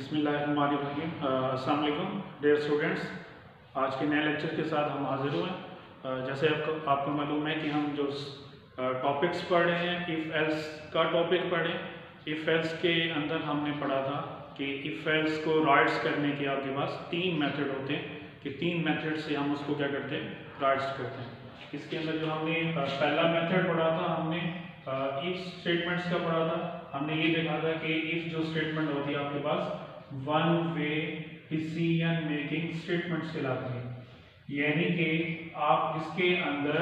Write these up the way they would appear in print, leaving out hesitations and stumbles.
बिस्मिल्लाहिर्रहमानिर्रहीम। अस्सलाम वालेकुम डियर स्टूडेंट्स। आज के नए लेक्चर के साथ हम हाजिर हुए हैं। जैसे आपको मालूम है कि हम जो टॉपिक्स पढ़ रहे हैं, इफ़ एल्स का टॉपिक पढ़े। इफ़ एल्स के अंदर हमने पढ़ा था कि इफ़ एल्स को राइट्स करने के आपके पास 3 मेथड होते हैं कि 3 मेथड से हम उसको क्या करते हैं, राइट्स करते हैं। इसके अंदर जो हमने पहला मेथड पढ़ा था, हमने इफ स्टेटमेंट्स का पढ़ा था। हमने ये देखा था कि इफ जो स्टेटमेंट होती है आपके पास one way decision making statements कहलाती है, यानी कि आप इसके अंदर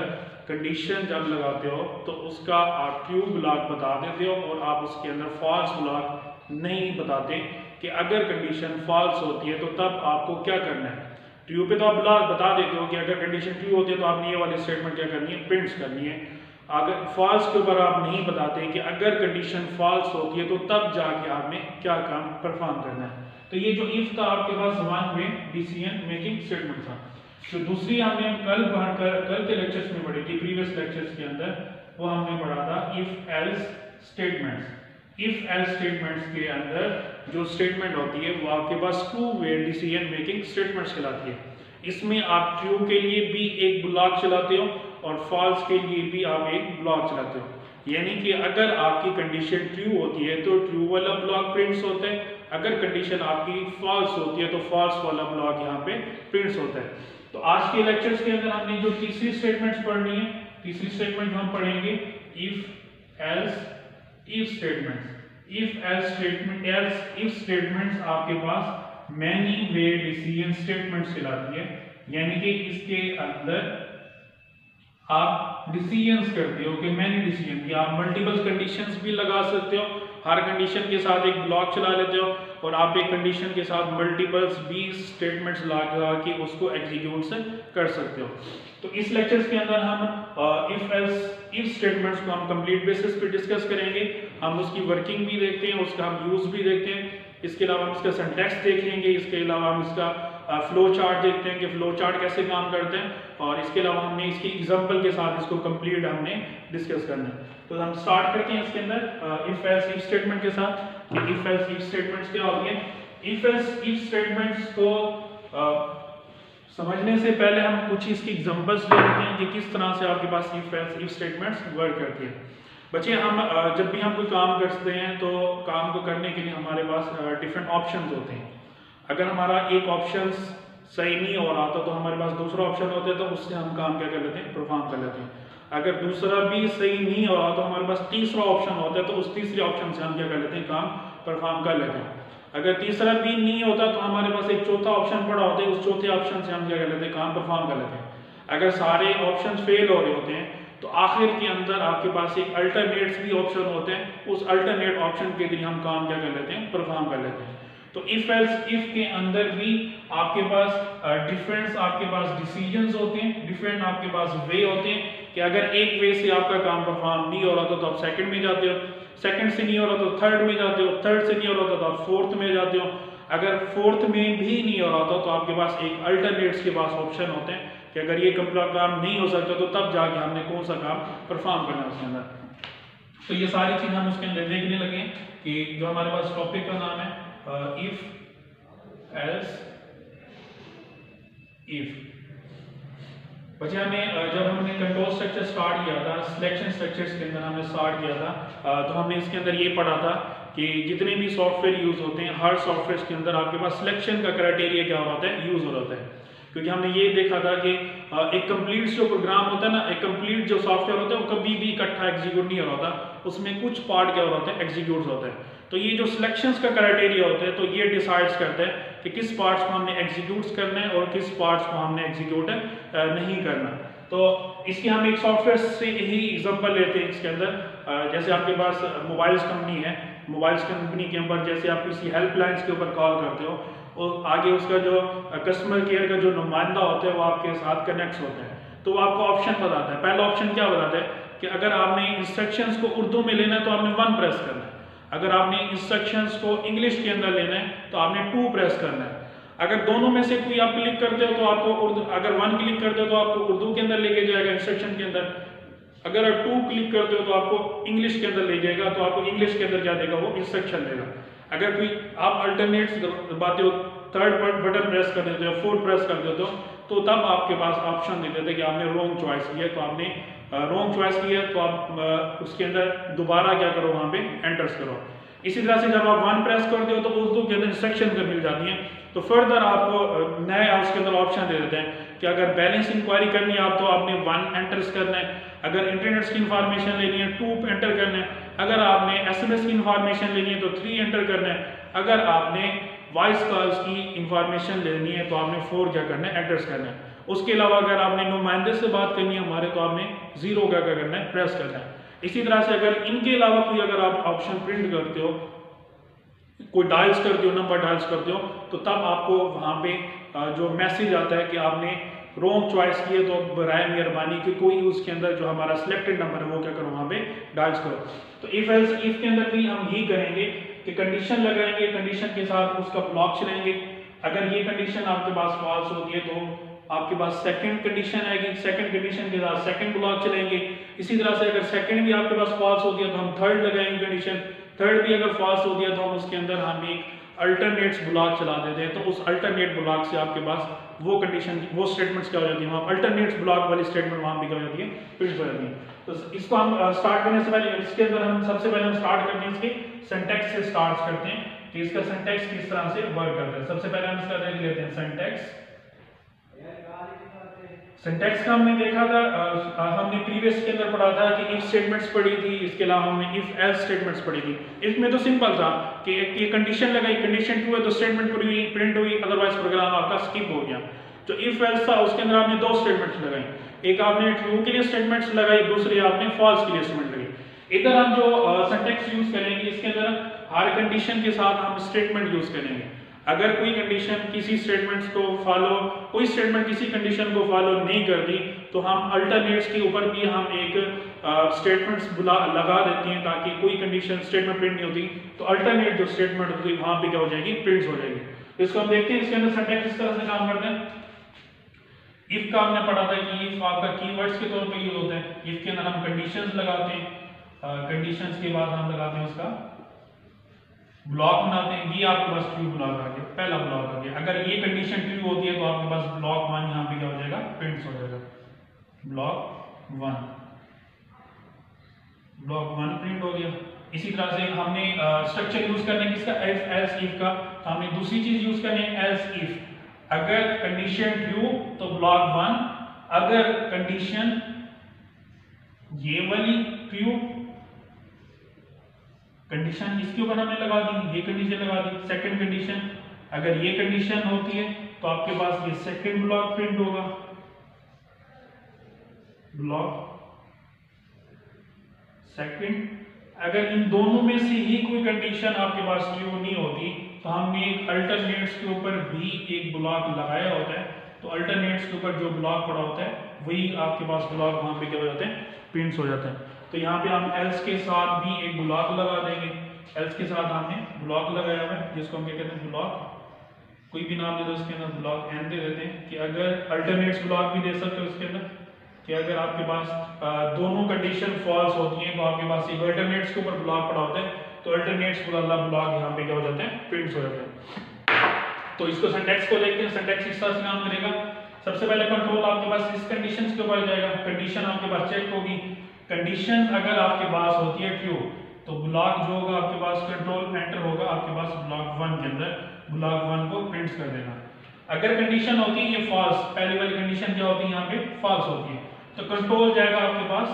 कंडीशन जब लगाते हो तो उसका आप ट्रू ब्लॉक बता देते हो और आप उसके अंदर फॉल्स ब्लॉक नहीं बताते कि अगर कंडीशन फॉल्स होती है तो तब आपको क्या करना है। ट्रू पे तो आप ब्लॉक बता देते हो कि अगर कंडीशन ट्रू होती है तो आपने ये वाली स्टेटमेंट क्या करनी है, प्रिंट्स करनी है। अगर फॉल्स के ऊपर आप नहीं बताते कि अगर कंडीशन फॉल्स होती है तो तब जाके आपने क्या काम परफॉर्म करना है। तो ये जो इफ था आपके पास one way decision making statement था। जो दूसरी हमने कल के लेक्चर्स में पढ़ी थी, प्रीवियस लेक्चर्स के अंदर, वो हमने पढ़ा था if else statements. If else statements के अंदर जो स्टेटमेंट होती है वो आपके पास two way decision making statements कहलाती है। इसमें आप ट्रू के लिए भी एक ब्लॉक चलाते हो और फॉल्स के लिए भी आप एक ब्लॉक चलाते हो। यानी कि अगर आपकी कंडीशन ट्रू होती है तो ट्रू वाला ब्लॉक प्रिंट्स होता है, अगर कंडीशन आपकी फॉल्स होती है तो फॉल्स वाला ब्लॉक यहाँ पे प्रिंट्स होता है। तो आज के लेक्चर्स के अंदर हमने जो तीसरी स्टेटमेंट्स पढ़नी है, तीसरी स्टेटमेंट हम पढ़ेंगे if else if statements. If else statement, else if statements आपके पास मैनी वे डिसीजन स्टेटमेंट्स कहलाती है, यानी कि इसके अंदर आप डिसीजंस करते हो कि मैनी डिसीजन, या आप मल्टीपल कंडीशंस भी लगा सकते हो। हर कंडीशन के साथ एक ब्लॉक चला लेते हो और आप एक कंडीशन के साथ मल्टीपल्स 20 स्टेटमेंट्स लगा के उसको एग्जीक्यूट कर सकते हो। तो इस लेक्चर्स के अंदर हम इफ एल्स इफ स्टेटमेंट्स को हम कंप्लीट बेसिस पे डिस्कस करेंगे। हम उसकी वर्किंग भी देखते हैं, उसका हम यूज भी देखते हैं। इसके अलावा हम इसका सिंटैक्स देखेंगे, इसके अलावा हम इसका फ्लो चार्ट देखते हैं कि फ्लो चार्ट कैसे काम करते हैं, और इसके अलावा हमने इसकी एग्जांपल के साथ इसको कंप्लीट हमने डिस्कस करना है। तो हम स्टार्ट करते हैं इसके अंदर इफ एल्स इफ स्टेटमेंट के साथ कि इफ एल्स इफ स्टेटमेंट्स क्या होती है। इफ एल्स इफ स्टेटमेंट्स को समझने से पहले हम कुछ इसकी एग्जांपल्स ले लेते हैं कि किस तरह से आपके पास if else if statements work करती है। बच्चे, हम जब भी हम कोई काम करते हैं तो काम को करने के लिए हमारे पास डिफरेंट ऑप्शंस होते हैं। अगर हमारा एक ऑप्शन सही नहीं हो रहा तो हमारे पास दूसरा ऑप्शन होता है, तो उससे हम काम क्या कर लेते हैं, परफॉर्म कर लेते हैं। अगर दूसरा भी सही नहीं हो रहा तो हमारे पास तीसरा ऑप्शन होता है, तो उस तीसरे ऑप्शन से हम क्या कर लेते हैं, काम परफॉर्म कर लेते हैं। अगर तीसरा भी नहीं होता तो हमारे पास एक चौथा ऑप्शन पड़ा होता है, उस चौथे ऑप्शन से हम क्या कर लेते हैं, काम परफॉर्म कर लेते हैं। अगर सारे ऑप्शन फेल हो रहे होते हैं तो आखिर के अंदर आपके पास एक अल्टरनेट्स भी ऑप्शन होते हैं, उस अल्टरनेट ऑप्शन के लिए हम काम क्या कर लेते हैं, परफॉर्म कर लेते हैं। तो इफ एल्स इफ के अंदर भी आपके पास डिफरेंट आपके पास डिसीजंस होते हैं, डिफरेंट आपके पास वे होते हैं कि अगर एक वे से आपका काम परफॉर्म नहीं हो रहा तो आप सेकंड में जाते हो, सेकंड से नहीं हो रहा तो थर्ड में जाते हो, थर्ड से नहीं हो रहा तो आप फोर्थ में जाते हो, अगर फोर्थ में भी नहीं हो रहा तो आपके पास एक अल्टरनेट्स के पास ऑप्शन होते हैं कि अगर ये काम नहीं हो सकता तो तब जाके हमने कौन सा काम परफॉर्म करना है उसके अंदल। तो ये सारी चीज़ हम उसके अंदर देखने लगे कि जो हमारे पास टॉपिक का नाम है इफ एल्स इफ। बच्चे, हमें जब हमने कंट्रोल स्ट्रक्चर स्टार्ट किया था, सिलेक्शन स्ट्रक्चर्स के अंदर हमने स्टार्ट किया था, तो हमने इसके अंदर ये पढ़ा था कि जितने भी सॉफ्टवेयर यूज होते हैं, हर सॉफ्टवेयर के अंदर आपके पास सिलेक्शन का क्राइटेरिया क्या होता है, यूज हो जाता है। क्योंकि हमने ये देखा था कि एक कंप्लीट जो प्रोग्राम होता है ना, एक कंप्लीट जो सॉफ्टवेयर होता है वो कभी भी इकट्ठा एग्जीक्यूट नहीं हो रहा था, उसमें कुछ पार्ट क्या हो रहा होता है, एग्जीक्यूट होता है। तो ये जो सिलेक्शंस का क्राइटेरिया होता है तो ये डिसाइड्स करता है कि किस पार्ट्स को हमने एग्जीक्यूट करना है और किस पार्ट्स को हमने एग्जीक्यूट नहीं करना। तो इसकी हम एक सॉफ्टवेयर से ही एग्जांपल लेते हैं इसके अंदर। जैसे आपके पास मोबाइल्स कंपनी है, मोबाइल्स कंपनी के ऊपर जैसे आप किसी हेल्पलाइंस के ऊपर कॉल करते हो और आगे उसका जो कस्टमर केयर का जो नुमाइंदा होता है वो आपके साथ कनेक्ट होता है, तो वो आपको ऑप्शन बताता है। पहला ऑप्शन क्या बताता है कि अगर आपने इंस्ट्रक्शंस को उर्दू में लेना है तो आपने 1 प्रेस करना है, अगर आपने इंस्ट्रक्शंस को इंग्लिश के अंदर लेना है तो आपने 2 प्रेस करना है। अगर दोनों में से कोई आप क्लिक करते हो तो आपको उर्दू, अगर 1 क्लिक करते हो तो आपको उर्दू के अंदर लेके जाएगा इंस्ट्रक्शन के अंदर, अगर आप 2 क्लिक करते हो तो आपको इंग्लिश के अंदर ले जाएगा, तो आपको इंग्लिश के अंदर क्या देगा, वो इंस्ट्रक्शन देगा। अगर कोई आप अल्टरनेट्स दबाते हो, थर्ड बटन प्रेस कर देते हो, फोर्थ प्रेस कर देते हो, तो तब आपके पास ऑप्शन दे देते हैं कि आपने रॉन्ग चॉइस की है, तो आपने रॉन्ग चॉइस की है, तो आप उसके अंदर दोबारा क्या करो, वहाँ पे एंटर्स करो। इसी तरह से जब आप 1 प्रेस करते हो तो उर्दू के अंदर इंस्ट्रक्शन मिल जाती हैं, तो फर्दर आपको नए उसके अंदर ऑप्शन दे देते हैं कि अगर बैलेंस इंक्वायरी करनी है आप, तो आपने 1 एंटर्स करना है, अगर इंटरनेट की इंफॉर्मेशन लेनी है 2 एंटर करना है, अगर आपने SMS की इंफॉर्मेशन लेनी है तो 3 एंटर करना है, अगर आपने वॉइस कॉल्स की इंफॉर्मेशन लेनी है तो आपने 4 क्या करना है, एंटर्स करना है। उसके अलावा अगर आपने नुमाइंदे से बात करनी है हमारे, तो आपने 0 क्या करना है, प्रेस करना है। इसी तरह से अगर इनके अलावा कोई अगर आप ऑप्शन प्रिंट करते हो, कोई डायल्स करते हो, नंबर डायल्स करते हो, तो तब आपको वहाँ पे जो मैसेज आता है कि आपने रॉन्ग चॉइस की है, तो बराए मेहरबानी कि कोई उसके अंदर जो हमारा सिलेक्टेड नंबर है वो क्या करो, वहाँ पे डायल्स करो। तो इफ एल्स इफ के अंदर भी हम यही करेंगे कि कंडीशन लगाएंगे, कंडीशन के साथ उसका ब्लॉक चलेंगे। अगर ये कंडीशन आपके पास फॉल्स होती है तो आपके पास सेकंड कंडीशन आएगी, सेकंड कंडीशन के साथ सेकंड ब्लॉक चलेंगे। इसी तरह से अगर सेकंड भी आपके पास फॉल्स होती है तो हम थर्ड लगाएंगे कंडीशन, थर्ड भी अगर फॉल्स होती है तो हम उसके अंदर हम एक अल्टरनेट्स ब्लॉक चला देते हैं। तो उस अल्टरनेट ब्लॉक से आपके पास वो कंडीशन, वो स्टेटमेंट्स क्या हो जाती है, वहाँ अल्टरनेट्स ब्लॉक वाली स्टेटमेंट वहाँ भी क्या हो जाती है, प्रिंट हो जाती है। तो इसको हम स्टार्ट करने से पहले, इसके अंदर हम सबसे पहले हम स्टार्ट करते हैं इसके सिंटैक्स से स्टार्ट करते हैं कि इसका सिंटैक्स किस तरह से वर्क करता है। सबसे पहले हम इसका देख लेते हैं सिंटैक्स। सिंटैक्स का हमने देखा था, हमने प्रीवियस के अंदर पढ़ा था कि इफ स्टेटमेंट्स पढ़ी थी, इसके अलावा हमने इफ एल्स स्टेटमेंट्स पढ़ी थी। इसमें तो सिंपल था कि ये कंडीशन लगाई, कंडीशन ट्रू है तो स्टेटमेंट पूरी हुई, प्रिंट हुई, अदरवाइज प्रोग्राम आपका स्किप हो गया। जो इफ एल्स था उसके अंदर आपने 2 स्टेटमेंट्स लगाई, एक आपने ट्रू के लिए स्टेटमेंट्स लगाई, दूसरी आपने फॉल्स के लिए स्टेटमेंट लगाई। इधर हम जो सिंटैक्स यूज करेंगे इसके अंदर हर कंडीशन के साथ हम स्टेटमेंट यूज करेंगे। अगर कोई कंडीशन किसी स्टेटमेंट्स को फॉलो, कोई स्टेटमेंट किसी कंडीशन को फॉलो नहीं करती, तो हम अल्टरनेट्स के ऊपर भी हम एक स्टेटमेंट्स लगा देते हैं ताकि कोई कंडीशन स्टेटमेंट प्रिंट नहीं होती, तो अल्टरनेट जो स्टेटमेंट होती है वहां पे क्या हो जाएगी, प्रिंट हो जाएगी। इसको हम देखते हैं इसके अंदर सिंटैक्स किस तरह से काम करते हैं। इफ का हमने पढ़ा था कि इफ आपका कीवर्ड्स के तौर पे यूज होता है। इफ के अंदर हम कंडीशंस लगाते हैं, कंडीशंस के बाद हम लगाते हैं उसका ब्लॉक बनाते हैं। ये आपके पास ट्रू ब्लॉक आ गया, पहला ब्लॉक आ गया। अगर ये कंडीशन ट्रू होती है तो आपके पास ब्लॉक 1 यहाँ पे क्या हो जाएगा, प्रिंट हो जाएगा, ब्लॉक 1, ब्लॉक 1 प्रिंट हो गया। इसी तरह से हमने स्ट्रक्चर यूज करने की इसका इफ एल्स इफ का, तो हमने दूसरी चीज यूज करनी है एल्स इफ। अगर कंडीशन ट्रू तो ब्लॉक 1, अगर कंडीशन ये वाली ट्रू, कंडीशन इसके ऊपर हमने लगा दी, ये कंडीशन लगा दी, सेकंड कंडीशन अगर ये कंडीशन होती है तो आपके पास ये सेकंड ब्लॉक प्रिंट होगा, ब्लॉक सेकंड। अगर इन दोनों में से ही कोई कंडीशन आपके पास ट्रू नहीं होती तो हमने एक अल्टरनेट्स के ऊपर भी एक ब्लॉक लगाया होता है, तो अल्टरनेट्स के ऊपर जो ब्लॉक पड़ा होता है वही आपके पास ब्लॉक वहां पे क्या हो जाते हैं, प्रिंट्स हो जाते हैं। तो यहाँ पे हम एल्स के साथ भी एक ब्लॉक लगा देंगे। एल्स के साथ हमने ब्लॉक लगाया हुआ है जिसको हम क्या कहते हैं, ब्लॉक, कोई भी नाम दे दो इसके अंदर, ब्लॉक एन दे देते हैं। कि अगर अल्टरनेट्स ब्लॉक भी दे सकते हो इसके अंदर, कि अगर आपके पास दोनों कंडीशन फॉल्स होती हैं तो आपके पास एक अल्टरनेट्स के ऊपर ब्लॉक पड़ा होता है, तो अल्टरनेट्स वाला ब्लॉक यहाँ पे क्या हो जाते हैं, प्रिंट्स हो जाते हैं। तो इसको सिंटैक्स को देखते हैं, सिंटैक्स इस तरह से काम करेगा। सबसे पहले कंट्रोल आपके पास इस कंडीशंस के ऊपर जाएगा, कंडीशन आपके पास चेक होगी। कंडीशन अगर आपके पास होती है ट्रू तो ब्लॉक जो होगा आपके पास कंट्रोल एंटर होगा आपके पास ब्लॉक 1 के अंदर, ब्लॉक 1 को प्रिंट कर देगा। अगर कंडीशन होती है ये फॉल्स, पहली वाली कंडीशन क्या होती है यहाँ पे फॉल्स होती है, तो कंट्रोल जाएगा आपके पास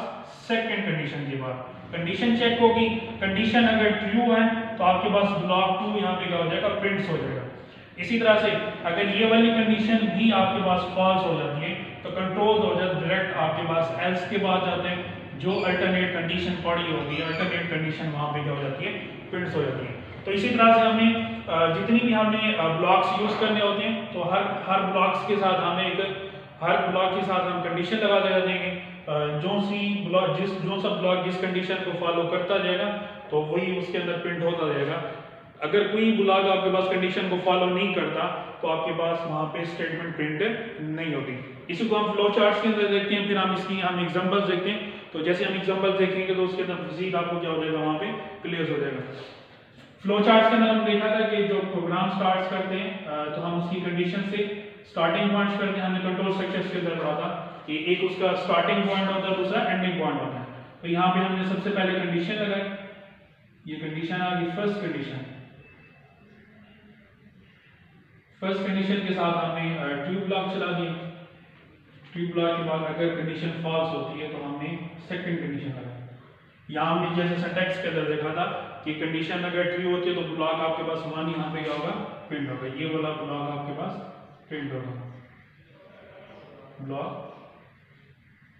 सेकंड कंडीशन के बाद, कंडीशन चेक होगी। कंडीशन अगर ट्रू है तो आपके पास ब्लॉक 2 यहाँ पे क्या हो जाएगा, प्रिंट हो जाएगा। इसी तरह से अगर ये वाली कंडीशन भी आपके पास फॉल्स हो जाती है तो कंट्रोल हो जाता है डायरेक्ट आपके पास एल्स के बाद जाते हैं, जो अल्टरनेट कंडीशन पड़ी होती है, अल्टरनेट कंडीशन वहां पे क्या हो जाती है, प्रिंट्स हो जाती है। तो इसी तरह से हमें जितनी भी हमने ब्लॉक्स यूज करने होते हैं तो हर ब्लॉक्स के साथ हमें हर ब्लॉक के साथ हम कंडीशन लगा देंगे। जो सब ब्लॉक जिस कंडीशन को फॉलो करता जाएगा तो वही उसके अंदर प्रिंट होता जाएगा। अगर कोई ब्लॉक आपके पास कंडीशन को फॉलो नहीं करता तो आपके पास वहां पे स्टेटमेंट प्रिंट नहीं होती। इसी को हम फ्लो चार्ट्स के अंदर देखते हैं, फिर हम एग्जांपल्स देखते हैं। तो जैसे हम एग्जांपल्स देखेंगे तो उसके अंदर मजीद आपको क्या हो जाएगा, वहां पे क्लियर हो जाएगा। फ्लो चार्ट के अंदर हम देखा था कि जो प्रोग्राम स्टार्ट करते हैं तो हम उसकी कंडीशन से स्टार्टिंग पॉइंट करते हैं। हमने कंट्रोल स्ट्रक्चर्स के अंदर पढ़ा था कि एक उसका स्टार्टिंग पॉइंट होता है, दूसरा एंडिंग पॉइंट होता है। तो यहाँ पे हमने सबसे पहले कंडीशन लगाई, ये कंडीशन आ गई फर्स्ट कंडीशन। फर्स्ट कंडीशन के साथ हमने ट्रू ब्लॉक चला दिया। ट्रू ब्लॉक के बाद अगर कंडीशन फॉल्स होती है तो हमने सेकंड कंडीशन लगाई। यहाँ हमने जैसे सिंटैक्स के अंदर देखा था कि कंडीशन अगर ट्रू होती है तो ब्लॉक आपके पास वन यहाँ पे क्या होगा, प्रिंट होगा। ये वाला ब्लॉक आपके पास प्रिंट होगा, ब्लॉक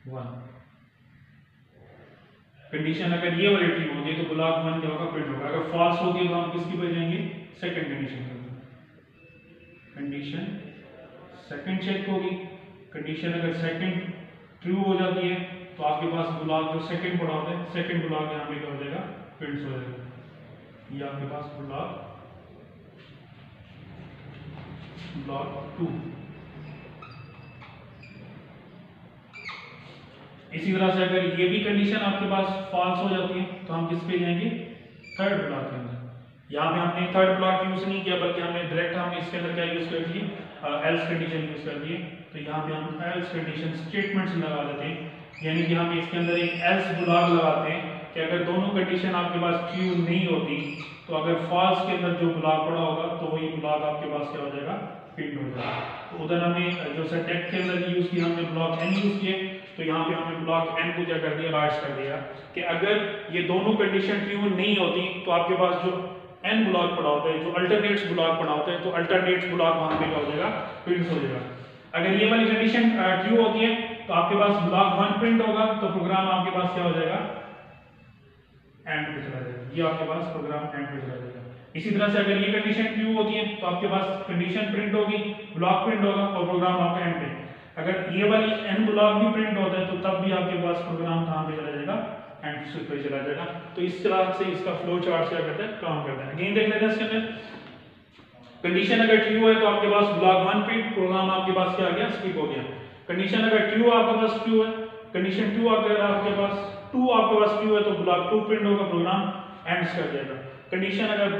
वन। कंडीशन अगर ये वाली ट्रू होती है तो ब्लॉक वन क्या होगा, प्रिंट होगा। अगर फॉल्स होती है तो हम किसकी पे जाएंगे, सेकंड कंडीशन पर। कंडीशन सेकंड चेक होगी। कंडीशन अगर सेकंड ट्रू हो जाती है तो आपके पास ब्लॉक जो सेकंड पड़ा होता है, सेकंड ब्लॉक यहाँ पे क्या हो जाएगा, प्रिंट हो जाएगा। ये आपके पास ब्लॉक टू। इसी तरह से अगर ये भी कंडीशन आपके पास फॉल्स हो जाती है तो हम किस पे जाएंगे, थर्ड ब्लॉक के अंदर। यहाँ पे हमने थर्ड ब्लॉक यूज नहीं किया बल्कि हमने डायरेक्ट हमने इसके अंदर क्या यूज कर दिए, एल्स कंडीशन यूज कर दिए। तो यहाँ पे हम एल्स कंडीशन स्टेटमेंट्स लगा देते हैं, यानी कि हम इसके अंदर एक एल्स ब्लॉक लगाते हैं कि अगर दोनों कंडीशन आपके पास ट्रू नहीं होती तो अगर फॉल्स के अंदर जो ब्लॉक पड़ा होगा तो वही ब्लॉक आपके पास क्या हो जाएगा, प्रिंट हो जाएगा। तो उधर हमने जो सिंटैक्स के अंदर यूज किया, हमने ब्लॉक एन यूज किए। तो यहाँ पे हमने ब्लॉक एन को क्या कर दिया, राइट कर दिया कि अगर ये दोनों कंडीशन ट्रू नहीं होती तो आपके पास जो एन ब्लॉक पड़ा होता है, जो अल्टरनेट्स ब्लॉक पड़ा होता है, तो अल्टरनेट्स ब्लॉक वहां पे क्या हो जाएगा, प्रिंट हो जाएगा। अगर ये वाली कंडीशन ट्रू होती है तो आपके पास ब्लॉक वन प्रिंट होगा, तो प्रोग्राम आपके पास क्या हो जाएगा, एंड पे चला जाएगा। ये आपके पास प्रोग्राम एंड पे चला जाएगा। इसी तरह से अगर ये कंडीशन ट्रू होती है तो आपके पास कंडीशन प्रिंट होगी, ब्लॉक प्रिंट होगा और प्रोग्राम आपका एंड पे। अगर ये वाली एन ब्लॉक भी प्रिंट होता है तो तब भी आपके पास प्रोग्राम कहां पे चला जाएगा, एंड पे चला जाएगा। तो इस तरह से इसका फ्लो चार्ट क्या करता है, काम करता है। अगेन देख लेते हैं इसके अंदर कंडीशन अगर ट्रू है तो आपके पास ब्लॉक वन प्रिंट, प्रोग्राम आपके पास क्या आ गया, स्किप हो गया। कंडीशन अगर ट्रू आपके पास ट्रू है, कंडीशन ट्रू अगर आपके पास ट्रू है तो ब्लॉक टू प्रिंट होगा, प्रोग्राम एंड्स कर देगा। कंडीशन अगर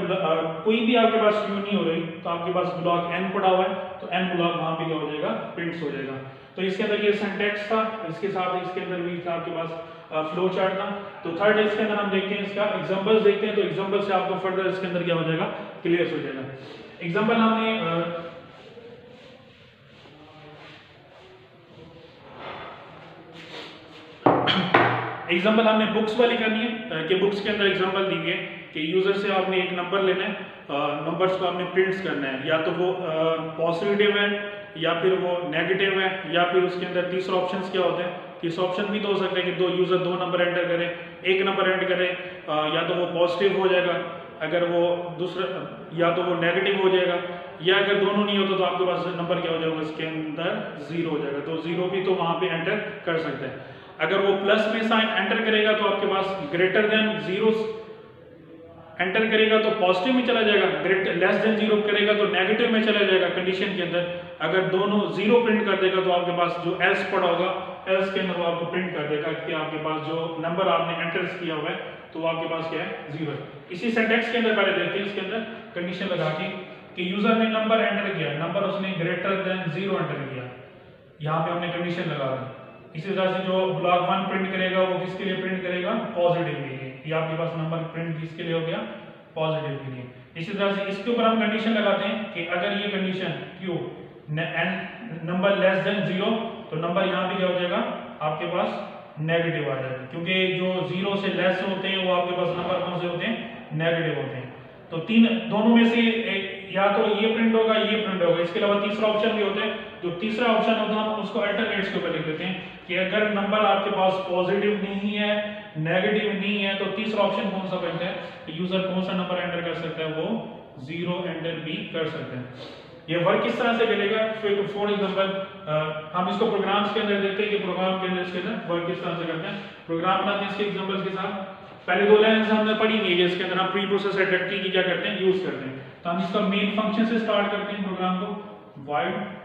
कोई भी आपके पास ट्रू नहीं हो रही तो आपके पास ब्लॉक एन पड़ा हुआ है तो एन ब्लॉक वहां पे क्या हो जाएगा, प्रिंट्स हो जाएगा। तो इसके अंदर ये सिंटैक्स था, इसके साथ इसके अंदर भी था आपके पास फ्लो चार्ट था। तो थर्ड इसके अंदर हम देखते हैं इसका एग्जांपल्स देखते हैं। तो एग्जांपल से आपको फर्दर इसके अंदर क्या हो जाएगा, क्लियर हो जाएगा। एग्जांपल हमने एग्जांपल हमने बुक्स वाली करनी है कि बुक्स के अंदर एग्जांपल दी है कि यूजर से आपने एक नंबर लेना है, नंबर्स को आपने प्रिंट्स करना है, या तो वो पॉजिटिव है या फिर वो नेगेटिव है, या फिर उसके अंदर तीसरा ऑप्शंस क्या होते हैं, तीसरा ऑप्शन भी तो हो सकता है कि दो यूजर दो नंबर एंटर करें, एक नंबर एंटर करें, या तो वो पॉजिटिव हो जाएगा, अगर वो दूसरा या तो वो नेगेटिव हो जाएगा, या अगर दोनों नहीं होता तो आपके पास नंबर क्या हो जाएगा, उसके अंदर जीरो हो जाएगा। तो जीरो भी तो वहां पे एंटर कर सकते हैं। अगर वो प्लस में साइन एंटर करेगा तो आपके पास ग्रेटर देन जीरो एंटर करेगा तो पॉजिटिव में चला जाएगा, ग्रेटर लेस देन जीरो करेगा तो नेगेटिव में चला जाएगा कंडीशन के अंदर। अगर दोनों जीरो प्रिंट कर देगा तो आपके पास जो एल्स पड़ा होगा, एल्स के अंदर वो आपको प्रिंट कर देगा कि आपके पास जो नंबर आपने एंटर किया हुआ है तो वो आपके पास क्या है, जीरो है। इसी सिंटैक्स के अंदर पहले देखते हैं, इसके अंदर कंडीशन लगा के कि यूजर ने नंबर एंटर किया, नंबर उसने ग्रेटर देन जीरो एंटर किया, यहाँ पे हमने कंडीशन लगा दी। इसी तरह से जो ब्लॉक वन प्रिंट करेगा वो किसके लिए प्रिंट करेगा, पॉजिटिव के लिए। ये आपके पास नंबर प्रिंट किसके लिए हो गया, पॉजिटिव के लिए। इसी तरह से इसके ऊपर हम कंडीशन लगाते हैं कि अगर ये condition Q number less than zero तो नंबर यहाँ पे क्या हो जाएगा, आपके पास नेगेटिव आ जाएगा, क्योंकि जो जीरो से लेस होते हैं वो आपके पास नंबर कौन से होते हैं, नेगेटिव होते हैं। तो तीन दोनों में से या तो ये प्रिंट होगा, ये प्रिंट होगा। इसके अलावा तीसरा ऑप्शन भी होता है, जो तीसरा ऑप्शन होता है हम उसको अल्टरनेट्स के ऊपर लिख देते हैं कि अगर नंबर आपके पास पॉजिटिव नहीं है, नेगेटिव नहीं है, तो तीसरा ऑप्शन कौन सा बनता है, यूजर कौन सा नंबर एंटर कर सकता है, वो जीरो एंटर भी कर सकते हैं। ये वर्क किस तरह से करेगा, फॉर एग्जांपल हम इसको प्रोग्राम्स के अंदर देखते हैं कि प्रोग्राम के अंदर इसके अंदर वर्क किस तरह से करते हैं। प्रोग्राम बनाते हैं इसके एग्जांपल्स के साथ। पहले दो लाइंस हमने पढ़ी नहीं है, इसके अंदर हम प्री प्रोसेसर डायरेक्टरी की क्या करते हैं, यूज करते हैं। तो हम इसका मेन फंक्शन से स्टार्ट करते हैं प्रोग्राम को, void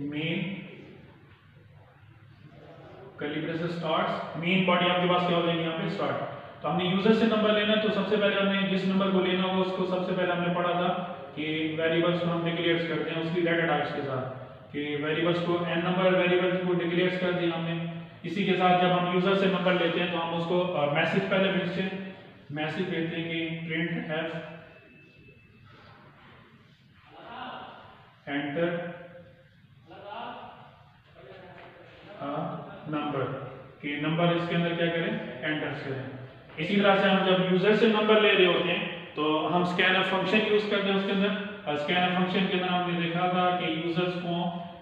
main curly braces starts, main body आपके पास क्या हो जाएगी यहाँ पे स्टार्ट। तो हमने यूजर से नंबर लेना है, तो सबसे पहले हमने जिस नंबर को लेना होगा उसको सबसे पहले हमने पढ़ा था कि वेरिएबल्स को हम डिक्लेयर करते हैं उसकी डाटा टाइप्स के साथ, कि वेरिएबल्स को n नंबर वेरिएबल्स को डिक्लेयर कर दिया हमने। इसी के साथ जब हम यूजर से नंबर लेते हैं तो हम उसको मैसेज पहले भेजते हैं, मैसेज भेजते हैं कि प्रिंट f एंटर नंबर, कि नंबर इसके अंदर क्या करें, एंटर करें। इसी तरह से हम जब यूजर से नंबर ले रहे होते हैं तो हम स्कैनर फंक्शन यूज करते हैं उसके अंदर। स्कैनर फंक्शन के अंदर हमने देखा था कि यूजर्स को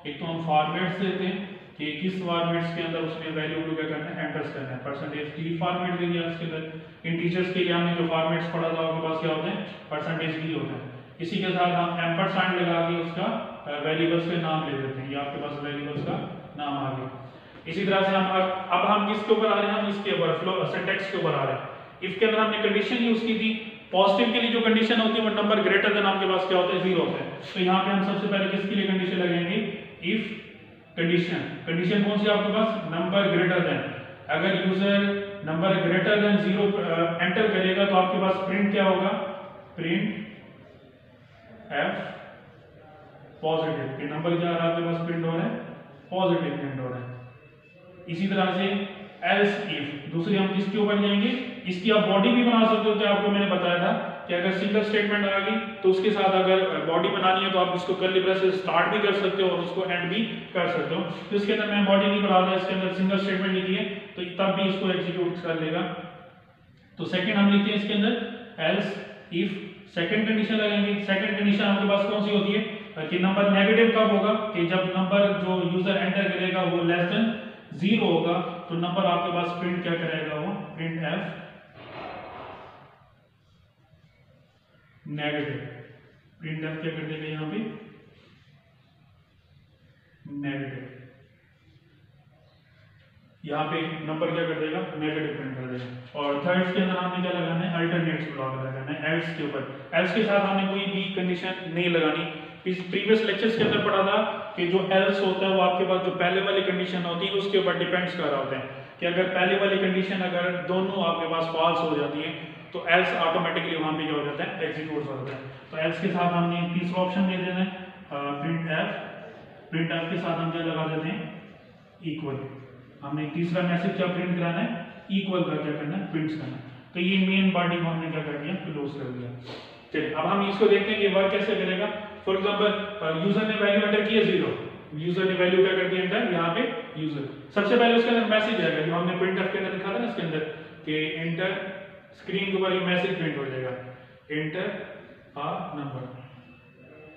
एक तो हम फॉर्मेट्स देते हैं कि किस फॉर्मेट्स के अंदर उसने वैल्यू को क्या करना है, एंटर करना है। परसेंटेज डी फॉर्मेट दे दिया उसके अंदर। इंटीजर्स के लिए हमने जो फॉर्मेट्स पढ़ा था आपके पास क्या होते हैं, परसेंटेज डी होता है। इसी के साथ हम एम्परसैंड लगा के उसका वेरिएबल्स के नाम ले देते हैं, ये आपके पास वेरिएबल्स का नाम आ गया। इसी तरह से हम अब हम किसके ऊपर आ रहे हैं, हम इसके ऊपर फ्लो सिंटैक्स के ऊपर आ रहे हैं। इफ के अंदर हमने कंडीशन यूज की थी, पॉजिटिव के लिए जो कंडीशन होती है वो नंबर ग्रेटर देन आपके पास क्या होता है, 0 होता है। तो यहाँ पे हम सबसे पहले किसके लिए कंडीशन लगाएंगे, इफ कंडीशन। कंडीशन कौन सी आपके पास, नंबर ग्रेटर देन। अगर user number greater than 0 enter करेगा तो आपके पास प्रिंट क्या होगा, प्रिंट f पॉजिटिव, कि नंबर क्या आपके पास प्रिंट हो रहा है, पॉजिटिव प्रिंट हो रहा है। इसी तरह से एल्स इफ, दूसरी हम किसके ऊपर जाएंगे, इसकी आप बॉडी भी बना सकते हो। कि आपको मैंने बताया था कि अगर सिंगल स्टेटमेंट आ गई तो उसके साथ अगर बॉडी बनानी है तो आप इसको कर्ली ब्रेसेस से स्टार्ट भी कर सकते हो और उसको एंड भी कर सकते हो। तो इसके अंदर मैं बॉडी नहीं बना रहा, इसके अंदर सिंगल स्टेटमेंट लिखी है तो तब भी इसको एग्जीक्यूट कर लेगा। तो सेकंड हम लिखते हैं इसके अंदर एल्स इफ, सेकंड कंडीशन लगाएंगे। सेकंड कंडीशन आपके पास कौन सी होती है कि नंबर नेगेटिव कब होगा, कि जब नंबर जो यूजर एंटर करेगा वो लेस देन 0 होगा तो नंबर आपके पास प्रिंट क्या करेगा, वो print f negative. Print f क्या कर देगा यहाँ पे, नेगेटिव। यहाँ पे नंबर क्या कर देगा, नेगेटिव प्रिंट कर देगा। और थर्ड के अंदर हमने क्या लगाना है, अल्टरनेट्स ब्लॉक लगाना है एल्स के ऊपर। एल्स के साथ हमने कोई भी कंडीशन नहीं लगानी। प्रीवियस लेक्चर्स के अंदर पढ़ा था कि जो एल्स होता है वो आपके पास जो पहले वाली कंडीशन होती है उसके ऊपर डिपेंड्स कर रहा होता है, कि अगर पहले वाली कंडीशन अगर दोनों आपके पास फॉल्स हो जाती है तो एल्स ऑटोमेटिकली वहां पे क्या हो जाता है, एग्जीक्यूट हो जाता है। तो एल्स के साथ हमने तीसरा ऑप्शन दे देना है प्रिंट f। प्रिंट f के साथ हम क्या लगा देते हैं, इक्वल। हमने तीसरा मैसेज क्या प्रिंट कराना है, इक्वल का क्या करना है, प्रिंट करना है। तो ये मेन बॉडी को हमने क्या कर दिया, क्लोज कर दिया। चलिए अब हम इसको देखते हैं कि वर्क कैसे करेगा। फॉर एग्जांपल यूजर ने वैल्यू एंटर की है 0, यूजर ने वैल्यू क्या कर दी एंटर, यहाँ पे यूजर। सबसे पहले उसके अंदर मैसेज आएगा जो हमने प्रिंट एफ के अंदर लिखा था ना, इसके अंदर कि एंटर, स्क्रीन के ऊपर ये मैसेज प्रिंट हो जाएगा, एंटर अ नंबर।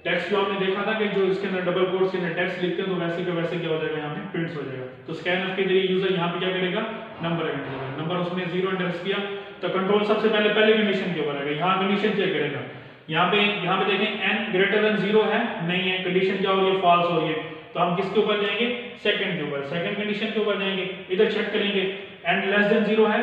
टेक्स्ट जो हमने देखा था कि जो इसके अंदर डबल कोट्स के अंदर टेक्स्ट लिखते हैं तो वैसे के वैसे क्या हो जाएगा, यहाँ पे प्रिंट हो जाएगा। तो स्कैन के जरिए यूजर यहाँ पे क्या करेगा, नंबर एंटर करेगा। नंबर उसने 0 एंटर किया तो कंट्रोल सबसे पहले कंडीशन के ऊपर आएगा, यहाँ कंडीशन चेक करेगा। यहाँ पे देखें n ग्रेटर देन 0 है, नहीं है, कंडीशन क्या हो रही है, फॉल्स हो रही है। तो हम किसके ऊपर जाएंगे, सेकंड के ऊपर, सेकंड कंडीशन के ऊपर जाएंगे। इधर चेक करेंगे n लेस देन 0 है,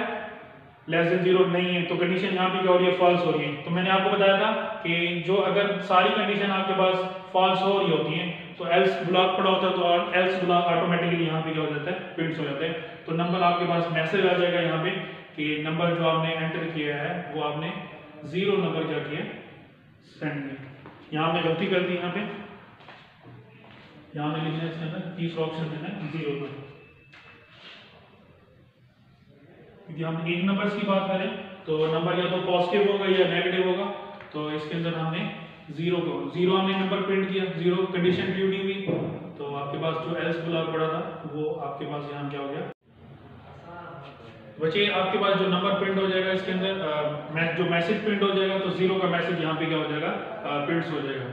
लेस देन 0 नहीं है, तो कंडीशन यहाँ पे क्या हो रही है, फॉल्स हो रही है। तो मैंने आपको बताया था कि जो अगर सारी कंडीशन आपके पास फॉल्स हो रही होती है तो एल्स ब्लॉक पड़ा होता है, तो एल्स ब्लॉक ऑटोमेटिकली यहाँ पे क्या हो जाता है, प्रिंट हो जाता है। तो नंबर आपके पास मैसेज आ जाएगा यहाँ पे कि नंबर जो आपने एंटर किया है वो आपने 0 नंबर क्या किया, सेंड किया। यहाँ हमने गलती कर दी, यहाँ पे यहाँ में लिखना है इसके अंदर तीसरा ऑप्शन देना है 0 पर, क्योंकि हम एक नंबर की बात करें तो नंबर या तो पॉजिटिव होगा या नेगेटिव होगा। तो इसके अंदर हमने 0 हमने नंबर प्रिंट किया, 0 कंडीशन ड्यूटी हुई, तो आपके पास जो एल्स ब्लॉक पड़ा था वो आपके पास यहाँ क्या हो गया, बच्चे आपके पास जो नंबर प्रिंट हो जाएगा इसके अंदर जो मैसेज प्रिंट हो जाएगा तो 0 का मैसेज यहाँ पे क्या हो जाएगा, प्रिंट हो जाएगा।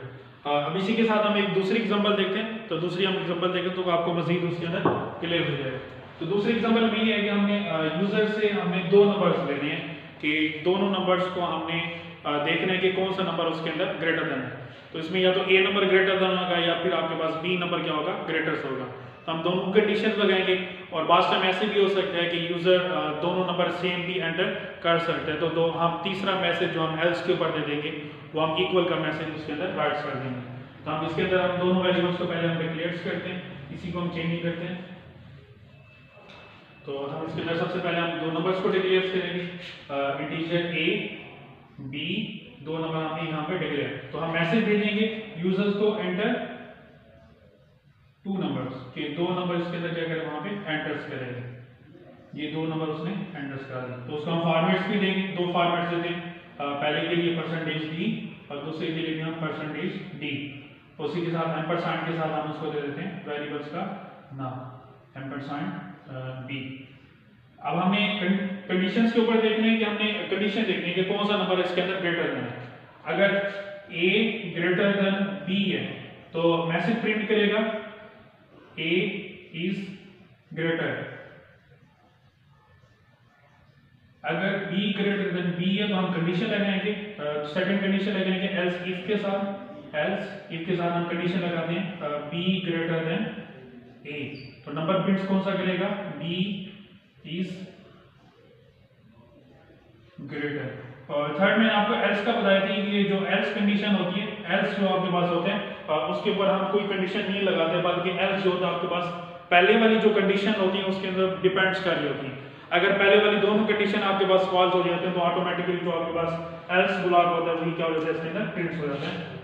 अब इसी के साथ हम एक दूसरी एग्जांपल देखते हैं। तो दूसरी हम एग्जांपल देखें तो आपको मजीद उसके अंदर क्लियर हो जाएगा। तो दूसरी एग्जांपल में ये है कि हमने यूजर से हमने 2 नंबर्स लेने हैं कि दोनों नंबर्स को हमने देखना है कि कौन सा नंबर उसके अंदर ग्रेटर देन है। तो इसमें या तो ए नंबर ग्रेटर देन होगा या फिर आपके पास बी नंबर क्या होगा, ग्रेटर से होगा। तो हम दोनों कंडीशन लगाएंगे और बाद में ऐसे भी हो सकता है कि यूजर दोनों नंबर सेम भी एंटर कर सकते हैं। तो हम तीसरा मैसेज जो हम एल्स के ऊपर दे देंगे वो हम इक्वल का मैसेज उसके अंदर राइट कर देंगे। तो हम इसके अंदर हम दोनों वैल्यूज को पहले हम डिक्लेयर करते हैं, इसी को हम चेंज करते हैं। तो हम इसके अंदर सबसे पहले हम दो नंबर्स को डिक्लेयर करेंगे, इंटीजर a b, दो नंबर हमने यहाँ पे डिक्लेयर। तो हम मैसेज भेजेंगे यूजर्स को एंटर टू नंबर्स के, दो नंबर इसके अंदर क्या करें वहाँ पे एंटर्स करेंगे, ये दो नंबर उसने एंटर्स करा दिए। तो उसको हम फॉर्मेट्स भी देंगे, दो फॉर्मेट्स देते हैं, पहले के लिए %d और दूसरे के लिए हम %d। उसी के साथ एम्परसैंड के साथ हम उसको दे देते हैं वेरिएबल्स का नाम $b। अब हमें कंडीशंस के ऊपर देखने हैं कि हमने कंडीशन देखनी है कि कौन सा नंबर इसके अंदर ग्रेटर देन है। अगर a ग्रेटर देन b है तो मैसेज प्रिंट करेगा a इज ग्रेटर। अगर b ग्रेटर देन b है तो हम कंडीशन लगाएंगे, सेकंड कंडीशन लगाएंगे एल्स इफ के साथ हम कंडीशन लगाते हैं b ग्रेटर देन a। तो नंबर प्रिंट्स कौन सा करेगा, b इज ग्रेटर। और थर्ड में आपको एल्स का बताया था कि ये जो एल्स कंडीशन होती है, एल्स जो आपके पास होते हैं उसके ऊपर हम कोई कंडीशन नहीं लगाते, बल्कि एल्स जो होता है आपके पास पहले वाली जो कंडीशन होती है उसके अंदर डिपेंड्स कर रही होती है। अगर पहले वाली दोनों कंडीशन आपके पास फॉल्स हो जाते हैं तो ऑटोमेटिकली जो आपके पास एल्स ब्लॉक होता है वही क्या हो जाता है इसके अंदर प्रिंट्स हो जाता है।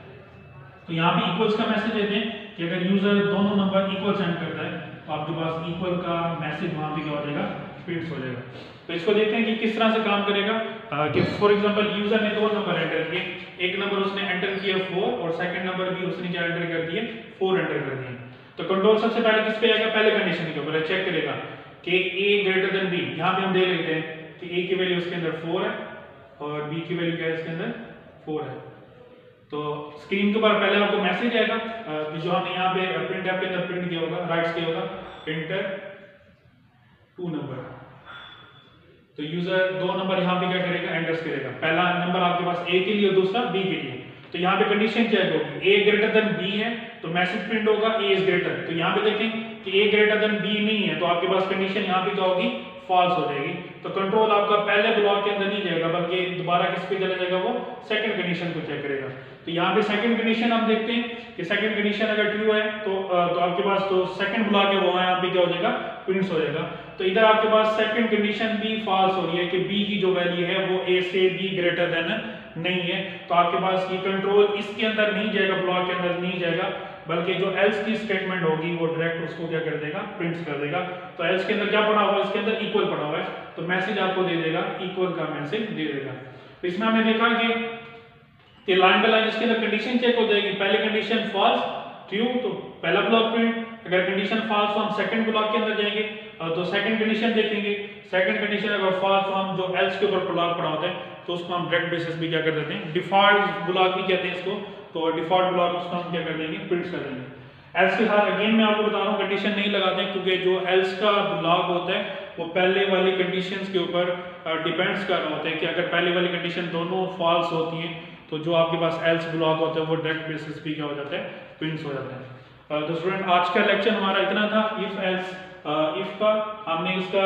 तो यहाँ पे इक्वल्स का मैसेज देते हैं कि अगर यूजर दोनों नंबर इक्वल सेंड करता है तो आपके पास इक्वल का मैसेज वहाँ पे क्या हो जाएगा, प्रिंट्स हो जाएगा। तो इसको देखते हैं कि किस तरह से काम करेगा। कि फॉर एग्जांपल यूजर ने दो नंबर एंटर किए, एक नंबर उसने एंटर किया 4 और सेकंड नंबर भी उसने क्या एंटर कर दिए 4 एंटर कर दिए। तो कंट्रोल सबसे पहले किस पे आएगा, पहले कंडीशन के ऊपर चेक करेगा कि a ग्रेटर देन b। यहाँ पे हम दे लेते हैं कि a की वैल्यू उसके अंदर 4 है और b की वैल्यू क्या है इसके अंदर 4 है। तो स्क्रीन के ऊपर पहले आपको मैसेज आएगा जो हमने यहाँ पे प्रिंट के अंदर प्रिंट किया होगा, राइट्स किया होगा एंटर टू नंबर। तो यूजर दो नंबर यहाँ पे क्या करेगा, एंटर्स करेगा। पहला नंबर आपके पास a के लिए और दूसरा b के लिए। तो यहाँ पे कंडीशन चेक होगी, a ग्रेटर देन b है तो मैसेज प्रिंट होगा a इज ग्रेटर। तो यहाँ पे देखें कि a ग्रेटर देन b नहीं है तो आपके पास कंडीशन यहाँ पे क्या होगी, फॉल्स हो जाएगी। तो कंट्रोल आपका पहले ब्लॉक के अंदर नहीं जाएगा बल्कि दोबारा किस पे चला जाएगा, वो सेकंड कंडीशन को चेक करेगा। तो यहाँ पे सेकंड कंडीशन हम देखते हैं कि सेकंड कंडीशन अगर ट्रू है तो आपके पास जो सेकंड ब्लॉक है वो यहाँ पे क्या हो जाएगा, प्रिंट्स हो जाएगा। तो इधर आपके पास सेकंड कंडीशन भी फॉल्स हो रही है कि b की जो वैल्यू है वो a से b ग्रेटर देन नहीं है। तो आपके पास ये कंट्रोल इसके अंदर नहीं जाएगा, ब्लॉक के अंदर नहीं जाएगा, बल्कि जो एल्स की स्टेटमेंट होगी वो डायरेक्ट उसको क्या कर देगा, प्रिंट्स कर देगा। तो एल्स के अंदर क्या पड़ा हुआ है, इसके अंदर इक्वल पड़ा हुआ है तो मैसेज आपको दे देगा, इक्वल का मैसेज दे देगा। तो इसमें हमने देखा कि लाइन बाय लाइन इसके अंदर कंडीशन चेक हो जाएगी। पहले कंडीशन फॉल्स ट्रू तो पहला ब्लॉक प्रिंट, अगर कंडीशन फॉल्स तो हम सेकंड ब्लॉक के अंदर जाएंगे तो सेकंड कंडीशन देखेंगे। सेकंड कंडीशन अगर फॉल्स तो हम जो एल्स के ऊपर ब्लॉक पड़ा होता है तो उसको हम डायरेक्ट बेसिस भी क्या कर देते हैं, डिफॉल्ट ब्लॉक भी कहते हैं इसको। तो डिफॉल्ट ब्लॉक उसको हम क्या कर देंगे, प्रिंट कर देंगे। एल्स के साथ अगेन मैं आपको बता रहा हूँ कंडीशन नहीं लगाते हैं क्योंकि जो एल्स का ब्लॉक होता है वो पहले वाली कंडीशंस के ऊपर डिपेंड्स कर रहा होता है कि अगर पहले वाली कंडीशन दोनों फॉल्स होती हैं तो जो आपके पास एल्स ब्लॉक होता है वो डायरेक्ट बेसिस भी क्या हो जाता है, प्रिंट्स हो जाता है। तो स्टूडेंट आज का लेक्चर हमारा इतना था इफ एल्स इफ का। हमने इसका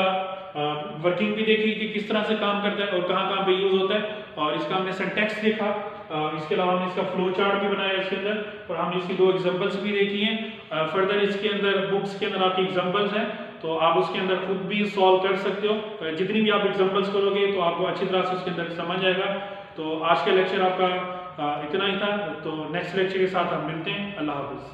वर्किंग भी देखी कि किस तरह से काम करता है और कहाँ पे यूज होता है, और इसका हमने सिंटैक्स देखा। इसके अलावा हमने इसका फ्लो चार्ट भी बनाया इसके अंदर और हमने इसकी दो एग्जांपल्स भी देखी हैं। फर्दर इसके अंदर बुक्स के अंदर आपकी एग्जांपल्स हैं तो आप उसके अंदर खुद भी सॉल्व कर सकते हो। जितनी भी आप एग्जांपल्स करोगे तो आपको अच्छी तरह से उसके अंदर समझ आएगा। तो आज का लेक्चर आपका इतना ही था। तो नेक्स्ट लेक्चर के साथ हम मिलते हैं। अल्लाह हाफिज़।